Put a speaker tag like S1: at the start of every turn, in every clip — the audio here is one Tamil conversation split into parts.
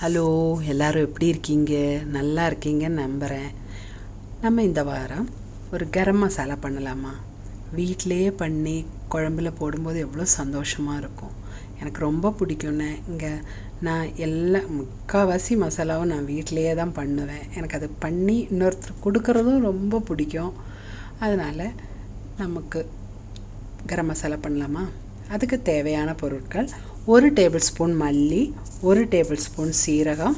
S1: ஹலோ, எல்லோரும் எப்படி இருக்கீங்க? நல்லா இருக்கீங்கன்னு நம்புகிறேன். நம்ம இந்த வாரம் ஒரு கரம் மசாலா பண்ணலாமா? வீட்டிலையே பண்ணி குழம்புல போடும்போது எவ்வளோ சந்தோஷமாக இருக்கும். எனக்கு ரொம்ப பிடிக்கும்னு இங்கே நான் முக்கால்வாசி மசாலாவும் நான் வீட்டிலையே தான் பண்ணுவேன். எனக்கு அது பண்ணி இன்னொருத்தர் கொடுக்குறதும் ரொம்ப பிடிக்கும். அதனால் நமக்கு கரம் மசாலா பண்ணலாமா? அதுக்கு தேவையான பொருட்கள்: 1 டேபிள் ஸ்பூன் மல்லி, 1 டேபிள் ஸ்பூன் சீரகம்,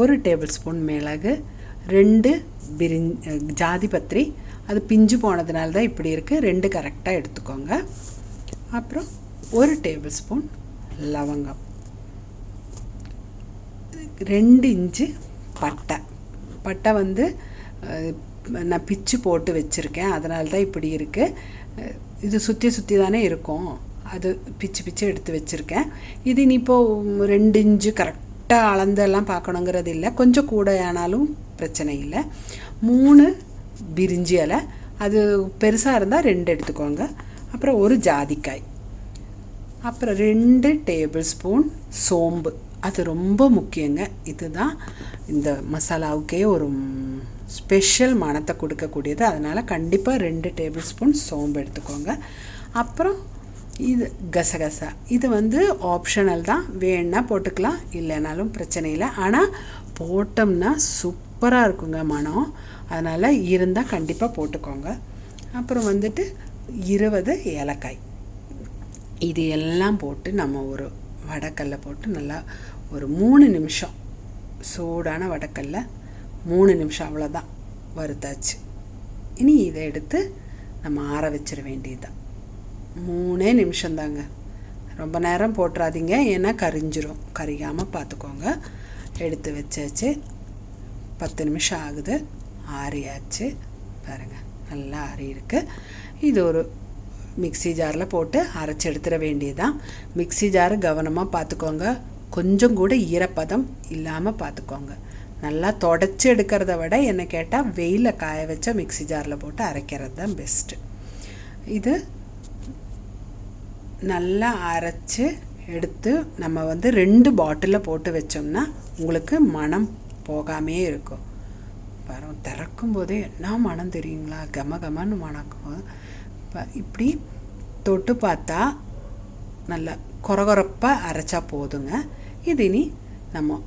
S1: 1 டேபிள் ஸ்பூன் மிளகு, 2 ஜாதி பத்திரி. அது பிஞ்சு போனதுனால தான் இப்படி இருக்குது. 2 கரெக்டாக எடுத்துக்கோங்க. அப்புறம் 1 டேபிள் ஸ்பூன் லவங்கம், 2 இன்ச்சு பட்டை நான் பிச்சு போட்டு வச்சுருக்கேன். அதனால தான் இப்படி இருக்குது. இது சுற்றி தானே இருக்கும். அது பிச்சு எடுத்து வச்சுருக்கேன். இது நீ இப்போது 2 இன்ச்சு கரெக்டாக அளந்தெல்லாம் பார்க்கணுங்கிறது இல்லை. கொஞ்சம் கூட ஆனாலும் பிரச்சனை இல்லை. 3 பிரிஞ்சி இலை, அது பெருசாக இருந்தால் 2 எடுத்துக்கோங்க. அப்புறம் 1 ஜாதிக்காய், அப்புறம் 2 டேபிள் ஸ்பூன் சோம்பு. அது ரொம்ப முக்கியங்க. இதுதான் இந்த மசாலாவுக்கே ஒரு ஸ்பெஷல் மணத்தை கொடுக்கக்கூடியது. அதனால் கண்டிப்பாக 2 டேபிள் ஸ்பூன் சோம்பு எடுத்துக்கோங்க. அப்புறம் இது கசகசா. இது ஆப்ஷனல் தான். வேணுன்னா போட்டுக்கலாம், இல்லைனாலும் பிரச்சனை இல்லை. ஆனால் போட்டோம்னா சூப்பராக இருக்குங்க மனம். அதனால் இருந்தால் கண்டிப்பாக போட்டுக்கோங்க. அப்புறம் 20 ஏலக்காய். இது எல்லாம் போட்டு நம்ம ஒரு வடக்கல்ல போட்டு நல்லா ஒரு 3 நிமிஷம், சூடான வடக்கல்ல 3 நிமிஷம் அவ்வளோதான் வறுத்தாச்சு. இனி இதை எடுத்து நம்ம ஆற வச்சிட வேண்டியதுதான். 3 நிமிஷம்தாங்க. ரொம்ப நேரம் போட்டுறாதீங்க, ஏன்னா கரிஞ்சிரும். கரியாமல் பார்த்துக்கோங்க. எடுத்து வச்சாச்சு. 10 நிமிஷம் ஆகுது. ஆறியாச்சு பாருங்கள், நல்லா ஆறி இருக்குது. இது ஒரு மிக்ஸி ஜாரில் போட்டு அரைச்சி எடுத்துட வேண்டியதுதான். மிக்ஸி ஜாரு கவனமாக பார்த்துக்கோங்க. கொஞ்சம் கூட ஈரப்பதம் இல்லாமல் பார்த்துக்கோங்க. நல்லா தொடச்சி எடுக்கிறத விட என்ன கேட்டால் வெயிலில் காய வச்ச மிக்ஸி ஜாரில் போட்டு அரைக்கிறது தான் பெஸ்ட்டு. இது நல்லா அரைச்சி எடுத்து நம்ம 2 பாட்டிலில் போட்டு வச்சோம்னா உங்களுக்கு மனம் போகாமே இருக்கும். பாருங்கள், திறக்கும் போதே என்ன மனம் தெரியுங்களா? கமன்னு மணக்கும். இப்படி தொட்டு பார்த்தா நல்லா கொரகொரப்பாக அரைச்சா போதுங்க. இது இனி நம்ம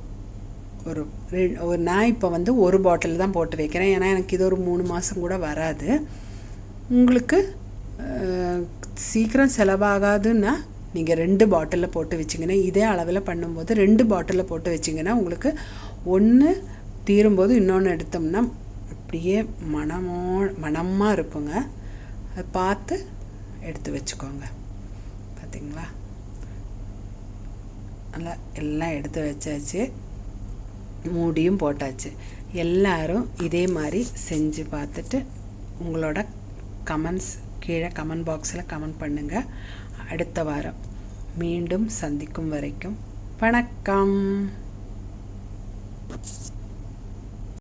S1: நான் இப்போ 1 பாட்டில் தான் போட்டு வைக்கிறேன். ஏன்னா எனக்கு இது ஒரு 3 மாதம் கூட வராது. உங்களுக்கு சீக்கிரம் செலவாகாதுன்னா நீங்கள் 2 பாட்டிலில் போட்டு வச்சிங்கன்னா, இதே அளவில் பண்ணும்போது 2 பாட்டிலில் போட்டு வச்சிங்கன்னா உங்களுக்கு ஒன்று தீரும்போது இன்னொன்று எடுத்தோம்னா அப்படியே மணமாக இருக்குங்க. அதை பார்த்து எடுத்து வச்சுக்கோங்க. பார்த்திங்களா, நல்லா எல்லாம் எடுத்து வச்சாச்சு. மூடியும் போட்டாச்சு. எல்லாரும் இதே மாதிரி செஞ்சு பார்த்துட்டு உங்களோட கமெண்ட்ஸ் கீழே கமெண்ட் பாக்ஸில் கமெண்ட் பண்ணுங்கள். அடுத்த வாரம் மீண்டும் சந்திக்கும் வரைக்கும் வணக்கம்.